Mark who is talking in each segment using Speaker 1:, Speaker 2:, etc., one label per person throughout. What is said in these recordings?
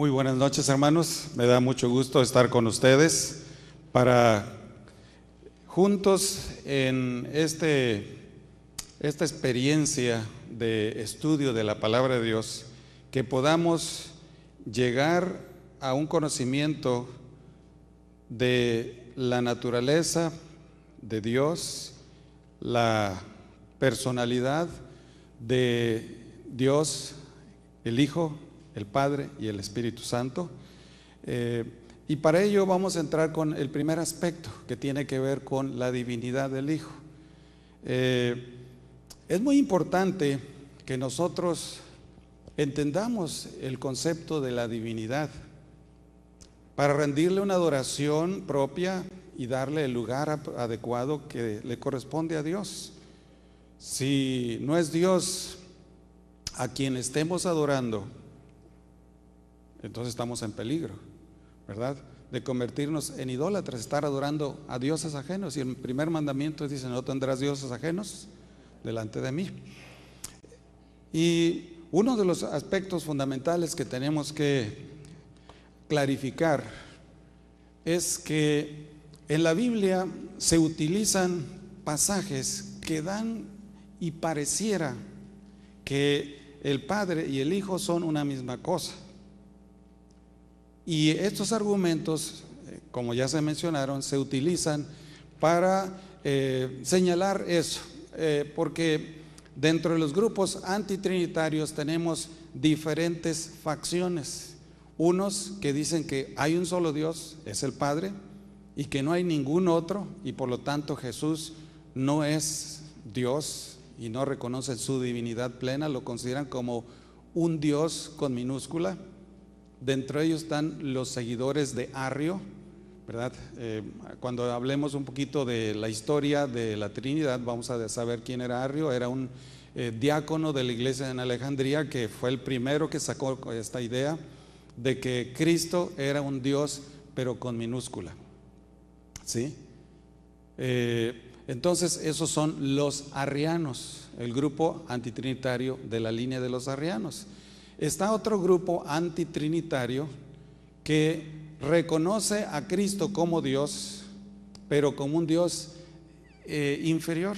Speaker 1: Muy buenas noches, hermanos. Me da mucho gusto estar con ustedes para juntos en esta experiencia de estudio de la palabra de Dios, que podamos llegar a un conocimiento de la naturaleza de Dios, la personalidad de Dios, el Hijo, el Padre y el Espíritu Santo. Y para ello vamos a entrar con el primer aspecto, que tiene que ver con la divinidad del Hijo. Es muy importante que nosotros entendamos el concepto de la divinidad para rendirle una adoración propia y darle el lugar adecuado que le corresponde a Dios. Si no es Dios a quien estemos adorando, entonces estamos en peligro, ¿verdad? De convertirnos en idólatras, estar adorando a dioses ajenos. Y el primer mandamiento dice: no tendrás dioses ajenos delante de mí. Y uno de los aspectos fundamentales que tenemos que clarificar es que en la Biblia se utilizan pasajes que dan y pareciera que el Padre y el Hijo son una misma cosa. Y estos argumentos, como ya se mencionaron, se utilizan para señalar eso, porque dentro de los grupos antitrinitarios tenemos diferentes facciones. Unos que dicen que hay un solo Dios, es el Padre, y que no hay ningún otro, y por lo tanto Jesús no es Dios y no reconocen su divinidad plena, lo consideran como un Dios con minúscula. Dentro de ellos están los seguidores de Arrio, ¿verdad? Cuando hablemos un poquito de la historia de la Trinidad, vamos a saber quién era Arrio. Era un diácono de la iglesia en Alejandría, que fue el primero que sacó esta idea de que Cristo era un Dios, pero con minúscula, ¿sí? Entonces esos son los arrianos, el grupo antitrinitario de la línea de los arrianos. Está otro grupo antitrinitario que reconoce a Cristo como Dios, pero como un Dios inferior,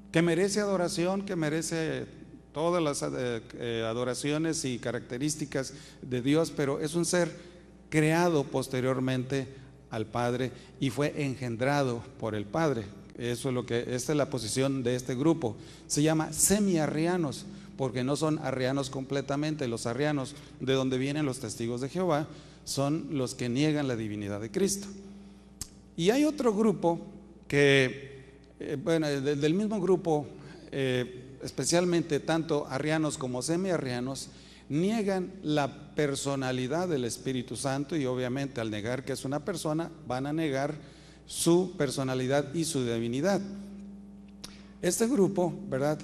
Speaker 1: que merece adoración, que merece todas las adoraciones y características de Dios, pero es un ser creado posteriormente al Padre y fue engendrado por el Padre. Eso es esta es la posición de este grupo. Se llama semiarrianos, porque no son arrianos completamente. Los arrianos, de donde vienen los testigos de Jehová, son los que niegan la divinidad de Cristo. Y hay otro grupo que, del mismo grupo, especialmente tanto arrianos como semiarrianos, niegan la personalidad del Espíritu Santo, y obviamente al negar que es una persona, van a negar su personalidad y su divinidad. Este grupo, ¿verdad?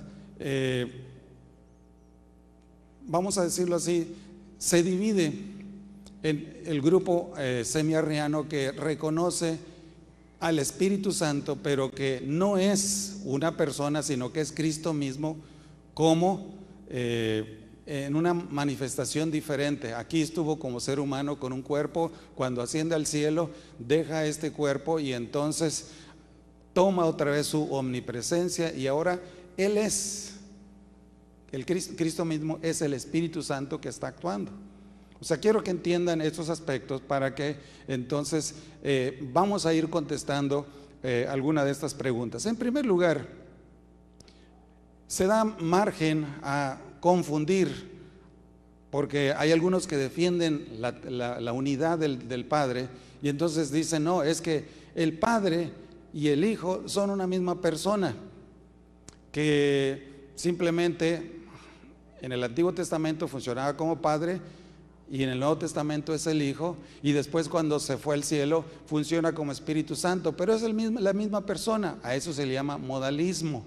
Speaker 1: Vamos a decirlo así, se divide en el grupo semiarriano, que reconoce al Espíritu Santo, pero que no es una persona, sino que es Cristo mismo, como en una manifestación diferente. Aquí estuvo como ser humano con un cuerpo, cuando asciende al cielo deja este cuerpo y entonces toma otra vez su omnipresencia, y ahora Él es el Cristo mismo, es el Espíritu Santo que está actuando. O sea, quiero que entiendan estos aspectos para que entonces vamos a ir contestando alguna de estas preguntas. En primer lugar, se da margen a confundir, porque hay algunos que defienden la unidad del Padre, y entonces dicen: no, es que el Padre y el Hijo son una misma persona, que simplemente en el Antiguo Testamento funcionaba como Padre y en el Nuevo Testamento es el Hijo, y después cuando se fue al cielo funciona como Espíritu Santo, pero es la misma persona. A eso se le llama modalismo.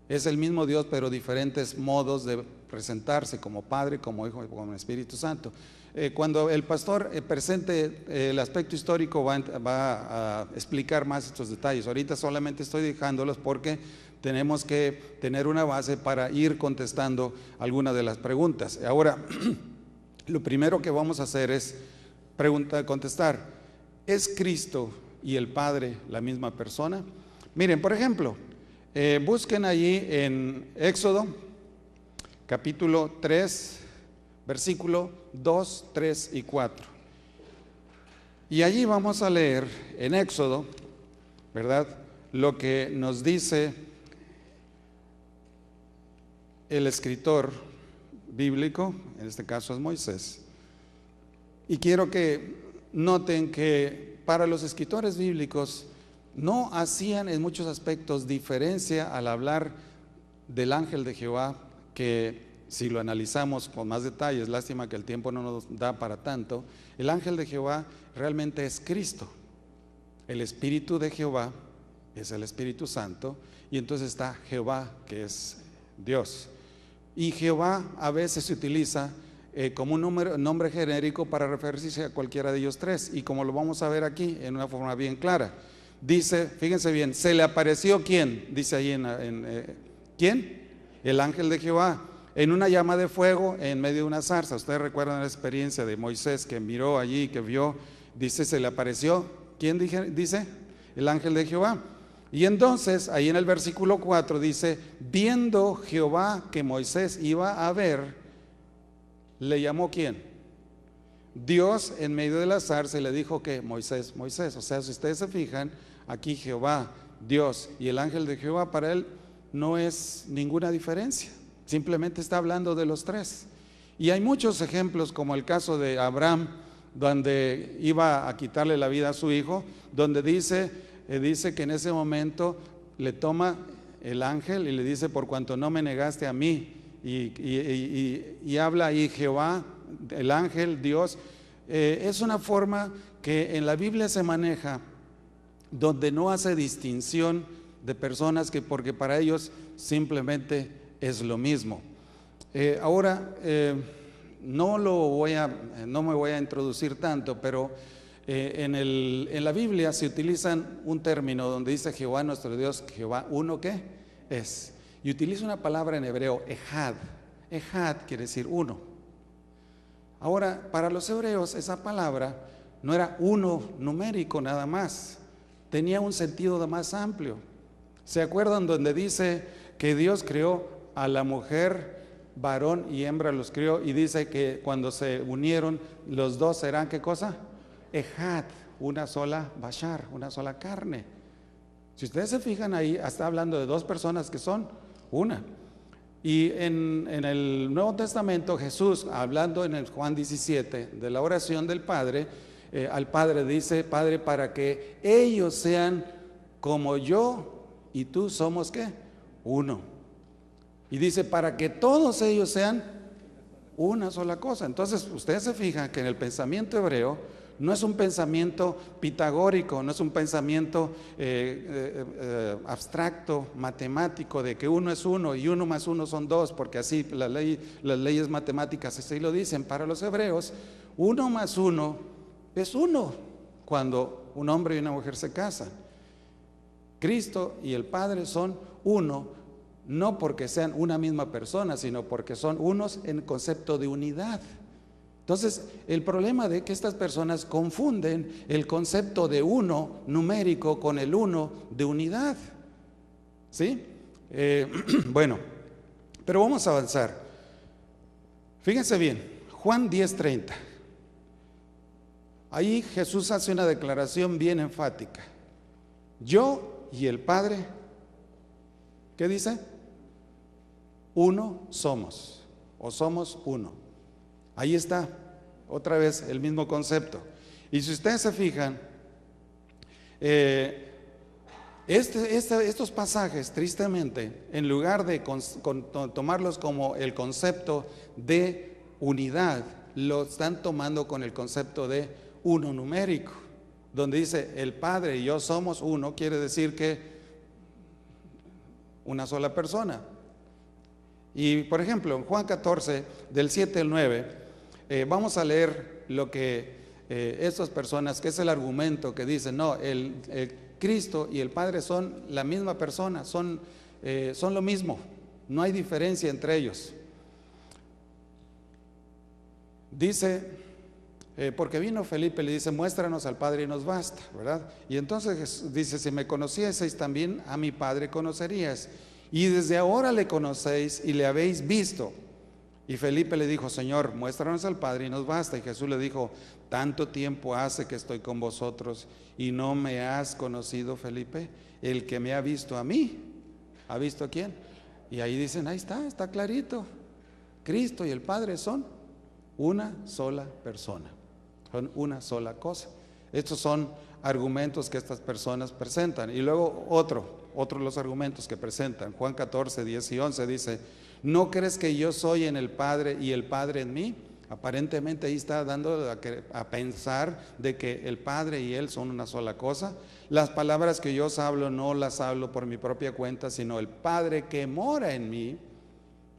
Speaker 1: Es el mismo Dios, pero diferentes modos de presentarse, como Padre, como Hijo y como Espíritu Santo. Cuando el pastor presente el aspecto histórico, va a explicar más estos detalles. Ahorita solamente estoy dejándolos porque tenemos que tener una base para ir contestando algunas de las preguntas. Ahora, lo primero que vamos a hacer es contestar, ¿es Cristo y el Padre la misma persona? Miren, por ejemplo, busquen allí en Éxodo, capítulo 3, versículo 2, 3 y 4. Y allí vamos a leer en Éxodo, ¿verdad?, lo que nos dice el escritor bíblico, en este caso es Moisés. Y quiero que noten que para los escritores bíblicos no hacían en muchos aspectos diferencia al hablar del ángel de Jehová, que si lo analizamos con más detalles, lástima que el tiempo no nos da para tanto, el ángel de Jehová realmente es Cristo. El Espíritu de Jehová es el Espíritu Santo, y entonces está Jehová, que es Dios. Y Jehová a veces se utiliza como un nombre genérico para referirse a cualquiera de ellos tres, y como lo vamos a ver aquí en una forma bien clara, dice, fíjense bien, se le apareció ¿quién? Dice ahí ¿quién? El ángel de Jehová, en una llama de fuego en medio de una zarza. Ustedes recuerdan la experiencia de Moisés que miró allí, que vio, dice, se le apareció, ¿quién dice? El ángel de Jehová. Y entonces, ahí en el versículo 4 dice, viendo Jehová que Moisés iba a ver, ¿le llamó quién? Dios en medio de la zarza, y le dijo que Moisés, Moisés. O sea, si ustedes se fijan, aquí Jehová, Dios y el ángel de Jehová, para él no es ninguna diferencia, simplemente está hablando de los tres. Y hay muchos ejemplos, como el caso de Abraham, donde iba a quitarle la vida a su hijo, donde dice que en ese momento le toma el ángel y le dice, por cuanto no me negaste a mí, y habla ahí Jehová, el ángel, Dios. Es una forma que en la Biblia se maneja, donde no hace distinción de personas, porque para ellos simplemente es lo mismo. Ahora, no me voy a introducir tanto, pero en la Biblia se utilizan un término donde dice Jehová nuestro Dios, Jehová uno, ¿qué es? Y utiliza una palabra en hebreo, ejad. Ejad quiere decir uno. Ahora, para los hebreos esa palabra no era uno numérico nada más, tenía un sentido más amplio. ¿Se acuerdan donde dice que Dios creó a la mujer, varón y hembra los crió, y dice que cuando se unieron los dos serán ¿qué cosa? Ejad, una sola bashar, una sola carne. Si ustedes se fijan ahí, está hablando de dos personas que son una. Y en el Nuevo Testamento, Jesús, hablando en el Juan 17 de la oración del Padre, al Padre dice, Padre, para que ellos sean como yo y tú somos ¿qué? Uno. Y dice, para que todos ellos sean una sola cosa. Entonces, ustedes se fijan que en el pensamiento hebreo no es un pensamiento pitagórico, no es un pensamiento abstracto, matemático, de que uno es uno y uno más uno son dos, porque así las leyes matemáticas así lo dicen. Para los hebreos, uno más uno es uno cuando un hombre y una mujer se casan. Cristo y el Padre son uno, no porque sean una misma persona, sino porque son unos en concepto de unidad. Entonces, el problema de que estas personas confunden el concepto de uno numérico con el uno de unidad. ¿Sí? Bueno, pero vamos a avanzar. Fíjense bien, Juan 10:30. Ahí Jesús hace una declaración bien enfática. Yo y el Padre, ¿qué dice? Uno somos, o somos uno. Ahí está, otra vez el mismo concepto. Y si ustedes se fijan, estos pasajes, tristemente, en lugar de tomarlos como el concepto de unidad, lo están tomando con el concepto de uno numérico, donde dice el Padre y yo somos uno, quiere decir que una sola persona. Y por ejemplo, en Juan 14, del 7 al 9, vamos a leer lo que estas personas, que es el argumento que dicen, no, el Cristo y el Padre son la misma persona, son lo mismo, no hay diferencia entre ellos. dice, porque vino Felipe, le dice, muéstranos al Padre y nos basta, ¿verdad? Y entonces Jesús dice, si me conocieseis también a mi Padre conocerías, y desde ahora le conocéis y le habéis visto. Y Felipe le dijo, Señor, muéstranos al Padre y nos basta. Y Jesús le dijo, tanto tiempo hace que estoy con vosotros y no me has conocido, Felipe. El que me ha visto a mí, ¿ha visto a quién? Y ahí dicen, ahí está clarito. Cristo y el Padre son una sola persona, son una sola cosa. Estos son argumentos que estas personas presentan. Y luego otro de los argumentos que presentan, Juan 14, 10 y 11 dice, ¿no crees que yo soy en el Padre y el Padre en mí? Aparentemente ahí está dando a pensar de que el Padre y Él son una sola cosa. Las palabras que yo os hablo no las hablo por mi propia cuenta, sino el Padre que mora en mí,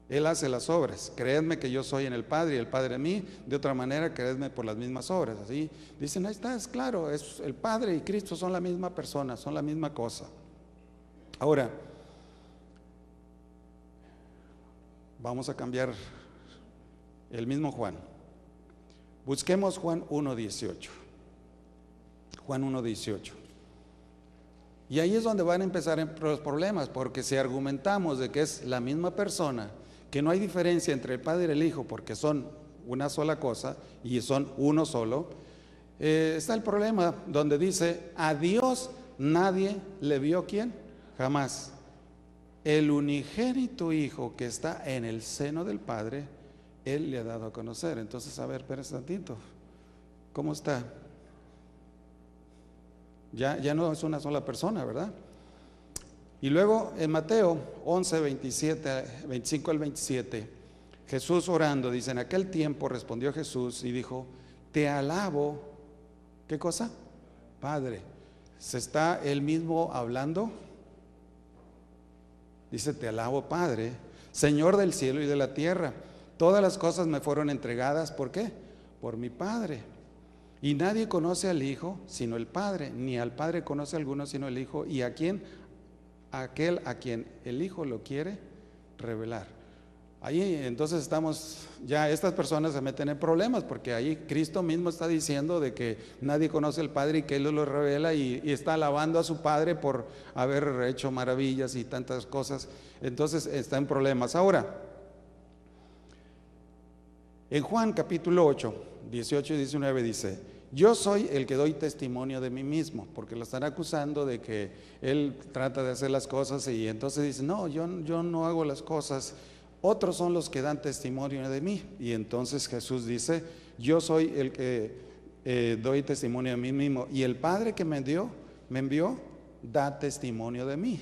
Speaker 1: Él hace las obras. Creedme que yo soy en el Padre y el Padre en mí, de otra manera creedme por las mismas obras. Así dicen, ahí está, es claro, es el Padre y Cristo son la misma persona, son la misma cosa. Ahora, vamos a cambiar el mismo Juan. Busquemos Juan 1:18. Juan 1:18. Y ahí es donde van a empezar los problemas, porque si argumentamos de que es la misma persona, que no hay diferencia entre el Padre y el Hijo, porque son una sola cosa y son uno solo, está el problema donde dice, a Dios nadie le vio, ¿quién? Jamás. El unigénito Hijo que está en el seno del Padre, Él le ha dado a conocer. Entonces, a ver, espérense tantito, ¿cómo está? Ya no es una sola persona, ¿verdad? Y luego en Mateo 11, 25 al 27, Jesús orando, dice, en aquel tiempo respondió Jesús y dijo, te alabo, ¿qué cosa? Padre. ¿Se está Él mismo hablando? Dice, te alabo, Padre, Señor del cielo y de la tierra. Todas las cosas me fueron entregadas, ¿por qué? Por mi Padre. Y nadie conoce al Hijo sino el Padre, ni al Padre conoce a alguno sino el Hijo, y a quién, aquel a quien el Hijo lo quiere revelar. Ahí entonces estamos, ya estas personas se meten en problemas, porque ahí Cristo mismo está diciendo de que nadie conoce al Padre y que Él lo revela, y está alabando a su Padre por haber hecho maravillas y tantas cosas. Entonces está en problemas. Ahora, en Juan capítulo 8, 18 y 19 dice, yo soy el que doy testimonio de mí mismo, porque lo están acusando de que Él trata de hacer las cosas, y entonces dice, no, yo no hago las cosas, otros son los que dan testimonio de mí. Y entonces Jesús dice, yo soy el que doy testimonio de mí mismo, y el Padre que me envió, da testimonio de mí.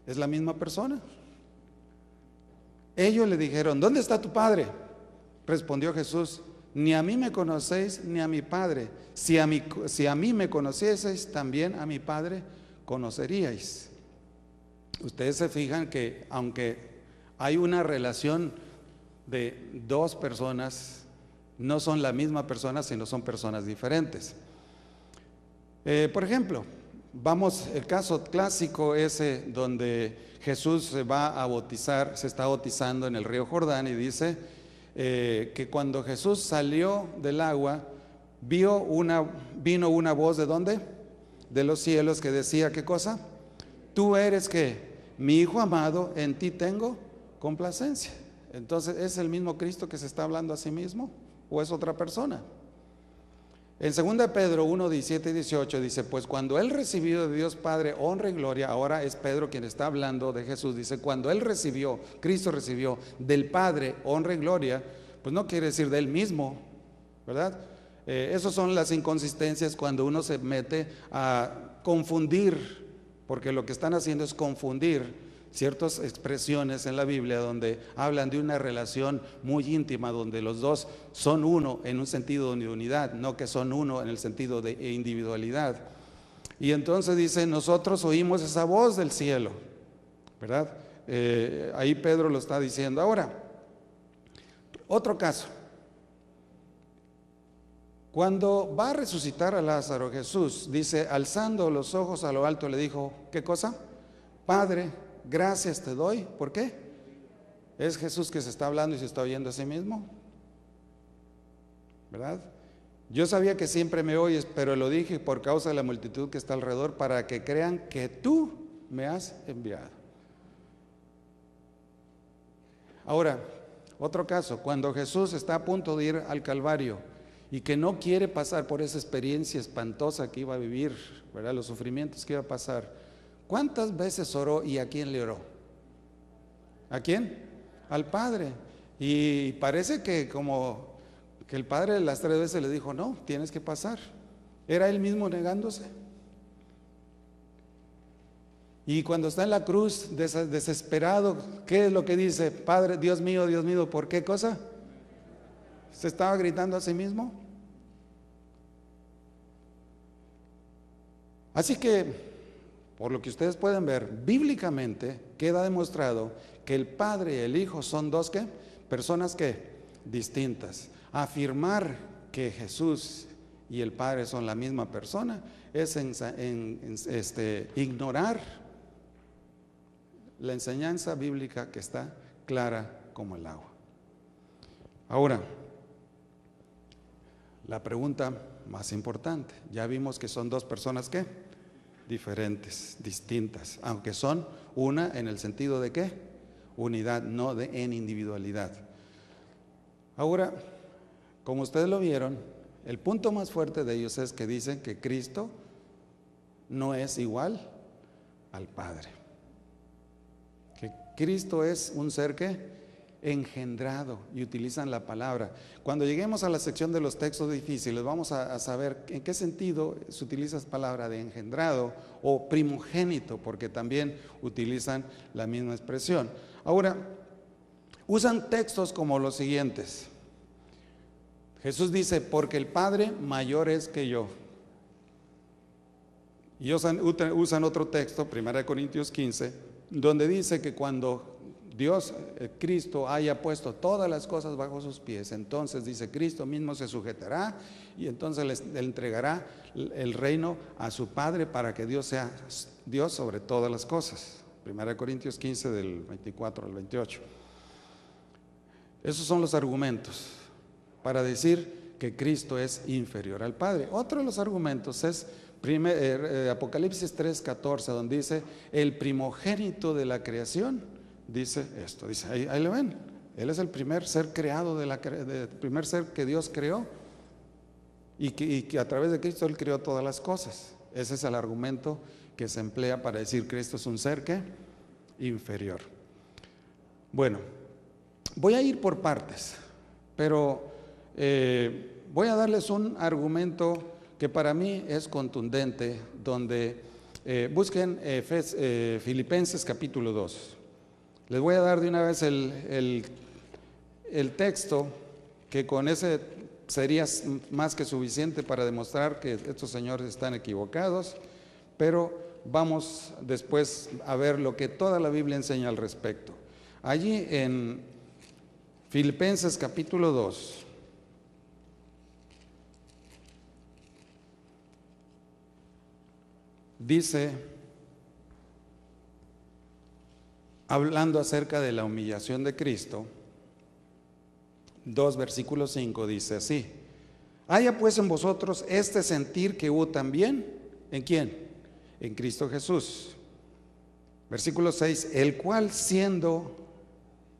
Speaker 1: Es la misma persona. Ellos le dijeron, ¿dónde está tu Padre? Respondió Jesús, ni a mí me conocéis ni a mi Padre. Si a mí me conocieseis, también a mi Padre conoceríais. Ustedes se fijan que aunque hay una relación de dos personas, no son la misma persona, sino son personas diferentes. Por ejemplo, el caso clásico ese donde Jesús se va a bautizar, se está bautizando en el río Jordán, y dice que cuando Jesús salió del agua, vino una voz, ¿de dónde? De los cielos, que decía, ¿qué cosa? Tú eres, ¿qué? Mi Hijo amado, en ti tengo complacencia. Entonces, ¿es el mismo Cristo que se está hablando a sí mismo o es otra persona? En 2 Pedro 1, 17 y 18 dice, pues cuando Él recibió de Dios Padre honra y gloria, ahora es Pedro quien está hablando de Jesús, dice, cuando Cristo recibió del Padre honra y gloria, pues no quiere decir de Él mismo, ¿verdad? Esas son las inconsistencias cuando uno se mete a confundir, porque lo que están haciendo es confundir ciertas expresiones en la Biblia donde hablan de una relación muy íntima, donde los dos son uno en un sentido de unidad, no que son uno en el sentido de individualidad. Y entonces dice, nosotros oímos esa voz del cielo, ¿verdad? Ahí Pedro lo está diciendo. Ahora, otro caso. Cuando va a resucitar a Lázaro, Jesús dice, alzando los ojos a lo alto, le dijo, ¿qué cosa? Padre, gracias te doy. ¿Por qué? ¿Es Jesús que se está hablando y se está oyendo a sí mismo? ¿verdad? Yo sabía que siempre me oyes, pero lo dije por causa de la multitud que está alrededor, para que crean que tú me has enviado. Ahora, otro caso, cuando Jesús está a punto de ir al Calvario y que no quiere pasar por esa experiencia espantosa que iba a vivir, ¿verdad? Los sufrimientos que iba a pasar. ¿Cuántas veces oró y a quién le oró? ¿A quién? Al Padre. Y parece que como que el Padre las 3 veces le dijo, no, tienes que pasar. Era él mismo negándose. Y cuando está en la cruz, desesperado, ¿qué es lo que dice? Padre, Dios mío, ¿por qué cosa? Se estaba gritando a sí mismo. Así que, por lo que ustedes pueden ver, bíblicamente queda demostrado que el Padre y el Hijo son dos ¿qué? Personas ¿qué? Distintas. Afirmar que Jesús y el Padre son la misma persona es ignorar la enseñanza bíblica que está clara como el agua. Ahora, la pregunta más importante, ya vimos que son dos personas ¿qué? Diferentes, distintas, aunque son una en el sentido de ¿qué? Unidad, no en individualidad. Ahora, como ustedes lo vieron, el punto más fuerte de ellos es que dicen que Cristo no es igual al Padre. Que Cristo es un ser que engendrado, y utilizan la palabra. Cuando lleguemos a la sección de los textos difíciles, vamos a saber en qué sentido se utiliza esa palabra de engendrado o primogénito, porque también utilizan la misma expresión. Ahora, usan textos como los siguientes. Jesús dice, porque el Padre mayor es que yo. Y usan otro texto, 1 Corintios 15, donde dice que cuando Dios, Cristo, haya puesto todas las cosas bajo sus pies, entonces dice, Cristo mismo se sujetará y entonces le entregará el reino a su Padre para que Dios sea Dios sobre todas las cosas. 1 Corintios 15 del 24 al 28. Esos son los argumentos para decir que Cristo es inferior al Padre. Otro de los argumentos es Apocalipsis 3:14, donde dice, el primogénito de la creación, dice esto, dice, ahí lo ven, Él es el primer ser creado, el primer ser que Dios creó, y que a través de Cristo Él creó todas las cosas. Ese es el argumento que se emplea para decir que Cristo es un ser que inferior. Bueno, voy a ir por partes, pero voy a darles un argumento que para mí es contundente, donde busquen Filipenses capítulo 2. Les voy a dar de una vez el texto, que con ese sería más que suficiente para demostrar que estos señores están equivocados, pero vamos después a ver lo que toda la Biblia enseña al respecto. Allí en Filipenses capítulo 2, dice, hablando acerca de la humillación de Cristo, 2 versículo 5 dice así: haya pues en vosotros este sentir que hubo también, ¿en quién? En Cristo Jesús. Versículo 6, el cual siendo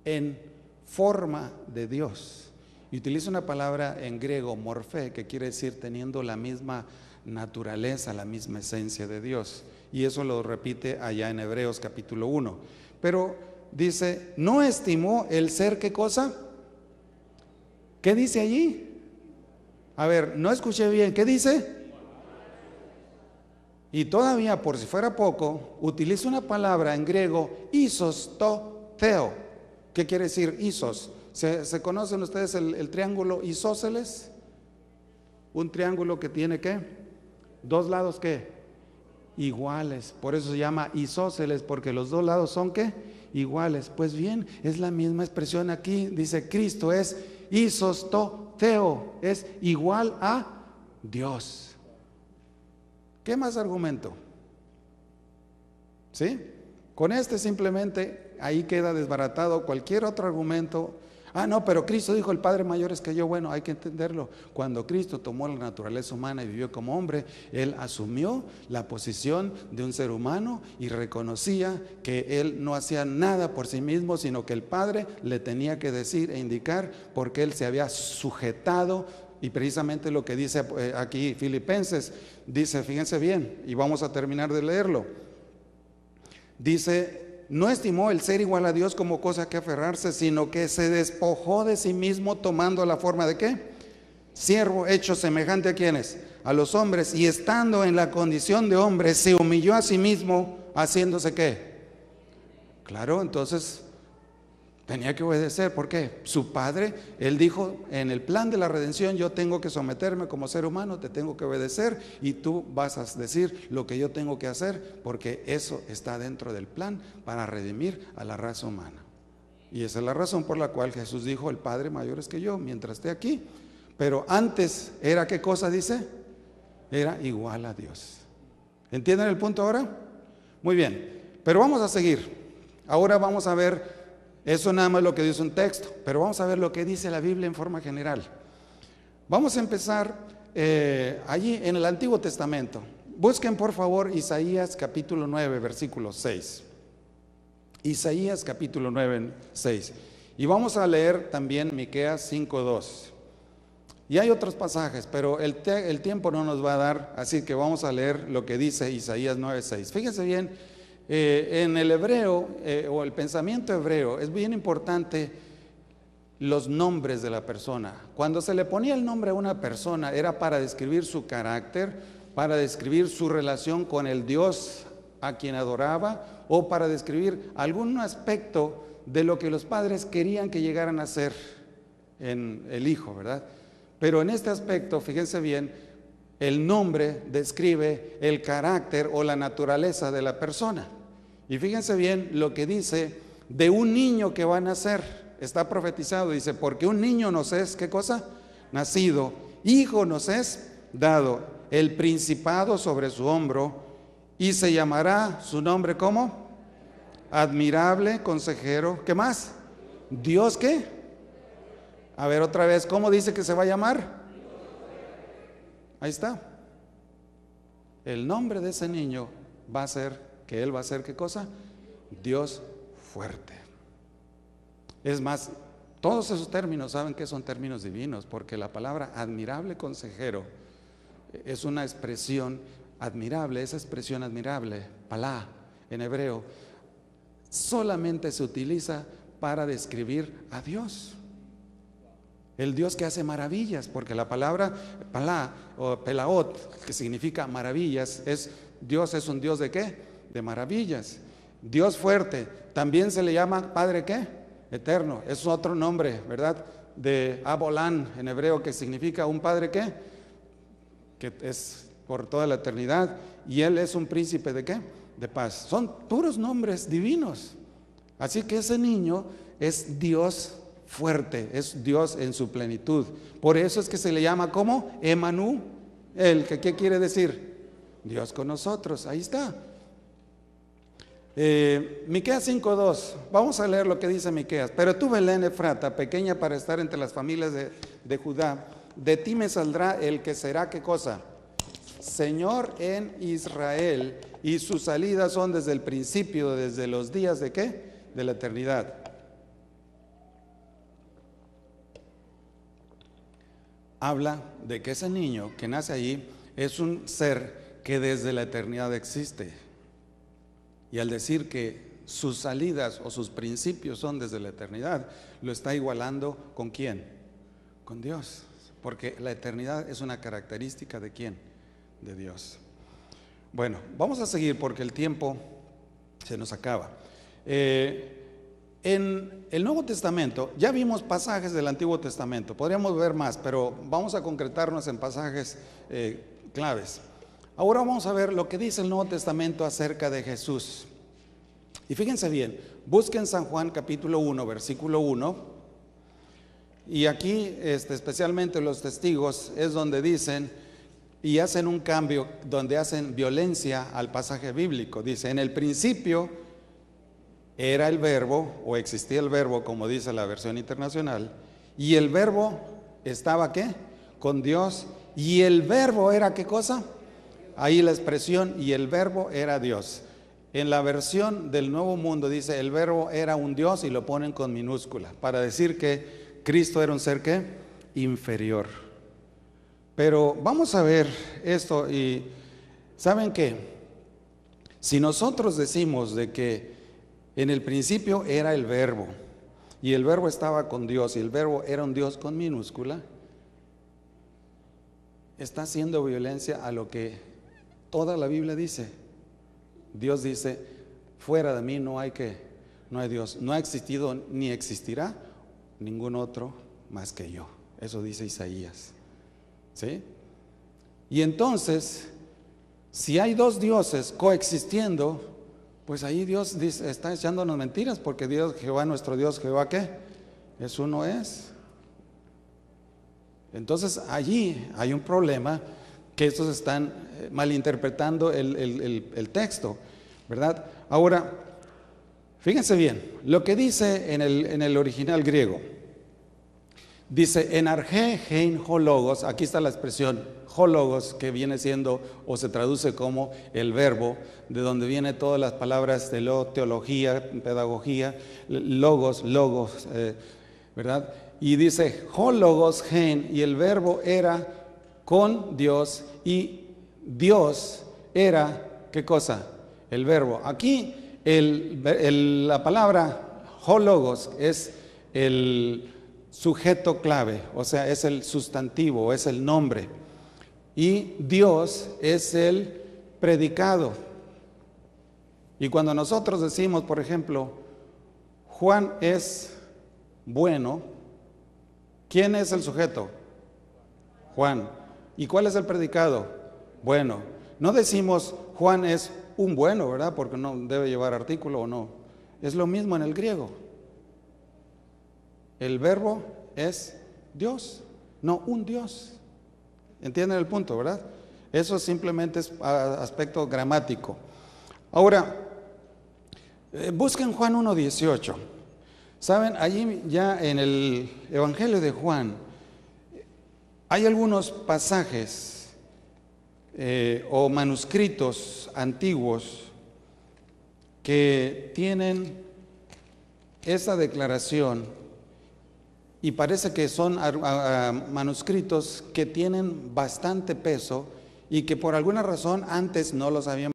Speaker 1: en forma de Dios, y utiliza una palabra en griego, morfé, que quiere decir teniendo la misma naturaleza, la misma esencia de Dios, y eso lo repite allá en Hebreos capítulo 1, pero dice, no estimó el ser, ¿qué cosa? ¿Qué dice allí? A ver, no escuché bien, ¿qué dice? Y todavía, por si fuera poco, utiliza una palabra en griego, isos to theo. ¿Qué quiere decir isos? ¿Se conocen ustedes el triángulo isósceles? Un triángulo que tiene ¿qué? Dos lados ¿qué? Iguales. Por eso se llama isósceles, porque los dos lados son ¿qué? Iguales. Pues bien, es la misma expresión aquí. Dice Cristo es isos to theo, es igual a Dios. ¿Qué más argumento? ¿Sí? Con este simplemente ahí queda desbaratado cualquier otro argumento. Ah, no, pero Cristo dijo, el Padre mayor es que yo. Bueno, hay que entenderlo. Cuando Cristo tomó la naturaleza humana y vivió como hombre, Él asumió la posición de un ser humano y reconocía que Él no hacía nada por sí mismo, sino que el Padre le tenía que decir e indicar, porque Él se había sujetado. Y precisamente lo que dice aquí Filipenses, dice, fíjense bien, y vamos a terminar de leerlo. Dice, no estimó el ser igual a Dios como cosa que aferrarse, sino que se despojó de sí mismo, tomando la forma de ¿qué? Siervo, hecho semejante a quienes, a los hombres, y estando en la condición de hombre, se humilló a sí mismo, haciéndose ¿qué? Claro, entonces tenía que obedecer. ¿Por qué? Su padre, él dijo, en el plan de la redención yo tengo que someterme como ser humano, te tengo que obedecer y tú vas a decir lo que yo tengo que hacer, porque eso está dentro del plan para redimir a la raza humana. Y esa es la razón por la cual Jesús dijo, el Padre mayor es que yo, mientras esté aquí. Pero antes era, ¿qué cosa dice? Era igual a Dios. ¿Entienden el punto ahora? Muy bien, pero vamos a seguir. Ahora vamos a ver. Eso nada más lo que dice un texto, pero vamos a ver lo que dice la Biblia en forma general. Vamos a empezar allí en el Antiguo Testamento. Busquen por favor Isaías capítulo 9, versículo 6. Isaías capítulo 9, 6. Y vamos a leer también Miqueas 5:2. Y hay otros pasajes, pero el tiempo no nos va a dar, así que vamos a leer lo que dice Isaías 9:6. Fíjense bien. En el hebreo o el pensamiento hebreo es bien importante los nombres de la persona. Cuando se le ponía el nombre a una persona era para describir su carácter, para describir su relación con el Dios a quien adoraba, o para describir algún aspecto de lo que los padres querían que llegaran a ser en el hijo, ¿verdad? Pero en este aspecto, fíjense bien, el nombre describe el carácter o la naturaleza de la persona. Y fíjense bien lo que dice de un niño que va a nacer. Está profetizado, dice, porque un niño nos es, ¿qué cosa? Nacido, hijo nos es dado, el principado sobre su hombro, y se llamará su nombre, ¿cómo? Admirable, consejero, ¿qué más? Dios, ¿qué? A ver otra vez, ¿cómo dice que se va a llamar? Ahí está. El nombre de ese niño va a ser, que él va a ser, ¿qué cosa? Dios fuerte. Es más, todos esos términos saben que son términos divinos, porque la palabra admirable consejero es una expresión admirable. Esa expresión admirable, palá, en hebreo, solamente se utiliza para describir a Dios. El Dios que hace maravillas, porque la palabra palá o pelaot, que significa maravillas, Dios es un Dios de ¿qué? De maravillas. Dios fuerte, también se le llama Padre ¿qué? Eterno, es otro nombre, ¿verdad? De Abolán en hebreo, que significa un Padre ¿qué? Que es por toda la eternidad, y Él es un príncipe ¿de qué? De paz. Son puros nombres divinos. Así que ese niño es Dios fuerte, es Dios en su plenitud. Por eso es que se le llama como Emmanuel, que ¿qué quiere decir? Dios con nosotros. Ahí está. Miqueas 5:2. Vamos a leer lo que dice Miqueas. Pero tú, Belén Efrata, pequeña para estar entre las familias de Judá, de ti me saldrá el que será, ¿qué cosa? Señor en Israel, y sus salidas son desde el principio, desde los días de ¿qué? De la eternidad. Habla de que ese niño que nace allí es un ser que desde la eternidad existe. Y al decir que sus salidas o sus principios son desde la eternidad, lo está igualando ¿con quién? Con Dios. Porque la eternidad es una característica ¿de quién? De Dios. Bueno, vamos a seguir porque el tiempo se nos acaba. En el Nuevo Testamento, ya vimos pasajes del Antiguo Testamento, podríamos ver más, pero vamos a concretarnos en pasajes claves. Ahora vamos a ver lo que dice el Nuevo Testamento acerca de Jesús. Y fíjense bien, busquen San Juan capítulo 1, versículo 1, y aquí especialmente los testigos es donde dicen y hacen un cambio, donde hacen violencia al pasaje bíblico. Dice, en el principio era el verbo, o existía el verbo, como dice la versión internacional, y el verbo estaba ¿qué? Con Dios, y el verbo era ¿qué cosa? Ahí la expresión, y el verbo era Dios. En la versión del Nuevo Mundo dice, el verbo era un Dios, y lo ponen con minúscula, para decir que Cristo era un ser ¿qué? Inferior. Pero vamos a ver esto, y ¿saben qué? Si nosotros decimos de que en el principio era el verbo, y el verbo estaba con Dios, y el verbo era un Dios con minúscula, está haciendo violencia a lo que toda la Biblia dice. Dios dice, fuera de mí no hay Dios, no ha existido ni existirá ningún otro más que yo. Eso dice Isaías, ¿sí? Y entonces, si hay dos dioses coexistiendo, pues ahí Dios dice, está echándonos mentiras, porque Dios, Jehová, nuestro Dios, Jehová, ¿qué? Es uno es. Entonces allí hay un problema, que estos están malinterpretando el texto, ¿verdad? Ahora, fíjense bien, lo que dice en el original griego, dice, en arge hein hologos, aquí está la expresión hologos, que viene siendo o se traduce como el verbo, de donde vienen todas las palabras de teología, pedagogía, logos, ¿verdad? Y dice hologos gen, y el verbo era con Dios, y Dios era, ¿qué cosa? El verbo. Aquí la palabra hologos es el sujeto clave, o sea, es el sustantivo, es el nombre, y Dios es el predicado. Y cuando nosotros decimos, por ejemplo, Juan es bueno, ¿quién es el sujeto? Juan. ¿Y cuál es el predicado? Bueno. No decimos Juan es un bueno, ¿verdad? Porque no debe llevar artículo o no. Es lo mismo en el griego. El verbo es Dios, no un Dios. ¿Entienden el punto, verdad? Eso simplemente es aspecto gramático. Ahora, busquen Juan 1:18. Saben, allí ya en el Evangelio de Juan hay algunos pasajes o manuscritos antiguos que tienen esa declaración, y parece que son manuscritos que tienen bastante peso y que por alguna razón antes no los habían